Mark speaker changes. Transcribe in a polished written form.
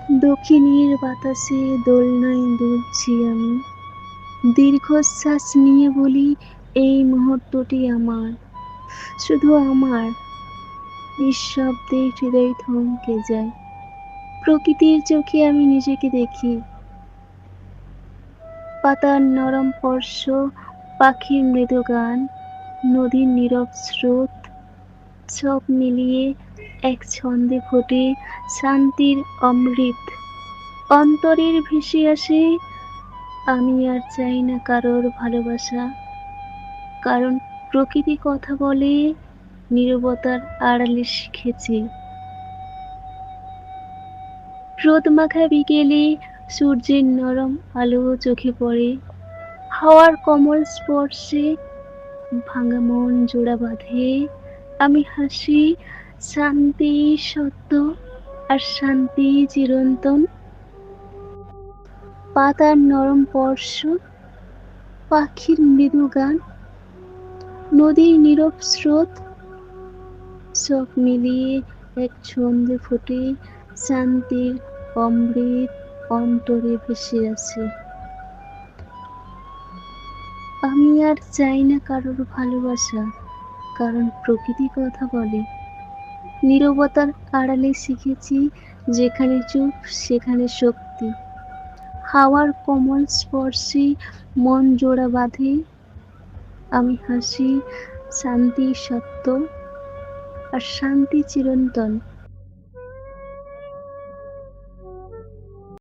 Speaker 1: দক্ষিণের বাতাসে দোলনায় দুলছি আমি, দীর্ঘশ্বাস নিয়ে বলি এই মুহূর্তটি আমার, শুধু আমার। নিঃশব্দে হৃদয় থমকে যায়। প্রকৃতির চোখে আমি নিজেকে দেখি, পাতার নরম স্পর্শ, পাখির মৃদু গান, নদীর নীরব স্রোত, সব মিলিয়ে এক ছন্দে ফোটে শান্তির অমৃত। অন্তরের ভেসে আসে, আমি আর চাই না কারোর ভালোবাসা, কারণ প্রকৃতি কথা বলে নীরবতার আড়ালে শিখেছি। রোদমাখা বিকেলে সূর্যের নরম আলো চোখে পড়ে, হাওয়ার কোমল স্পর্শে ভাঙা মন জোড়া বাঁধে। আমি হাসি, শান্তি সত্য, আর শান্তি চিরন্তন। পাতার নরম স্পর্শ, পাখির মৃদু গান, নদীর নীরব স্রোত, সব মিলিয়ে এক ছন্দে ফোটে শান্তির অমৃত। অন্তরে ভেসে আছে। আমি আর চাই না কারোর ভালোবাসা, কারণ প্রকৃতি কথা বলে নীরবতার আড়ালে শিখেছি, যেখানে চুপ সেখানে শক্তি। হাওয়ার কোমল স্পর্শে মন জোড়া বাঁধে। আমি হাসি, শান্তি সত্য, আর শান্তি চিরন্তন।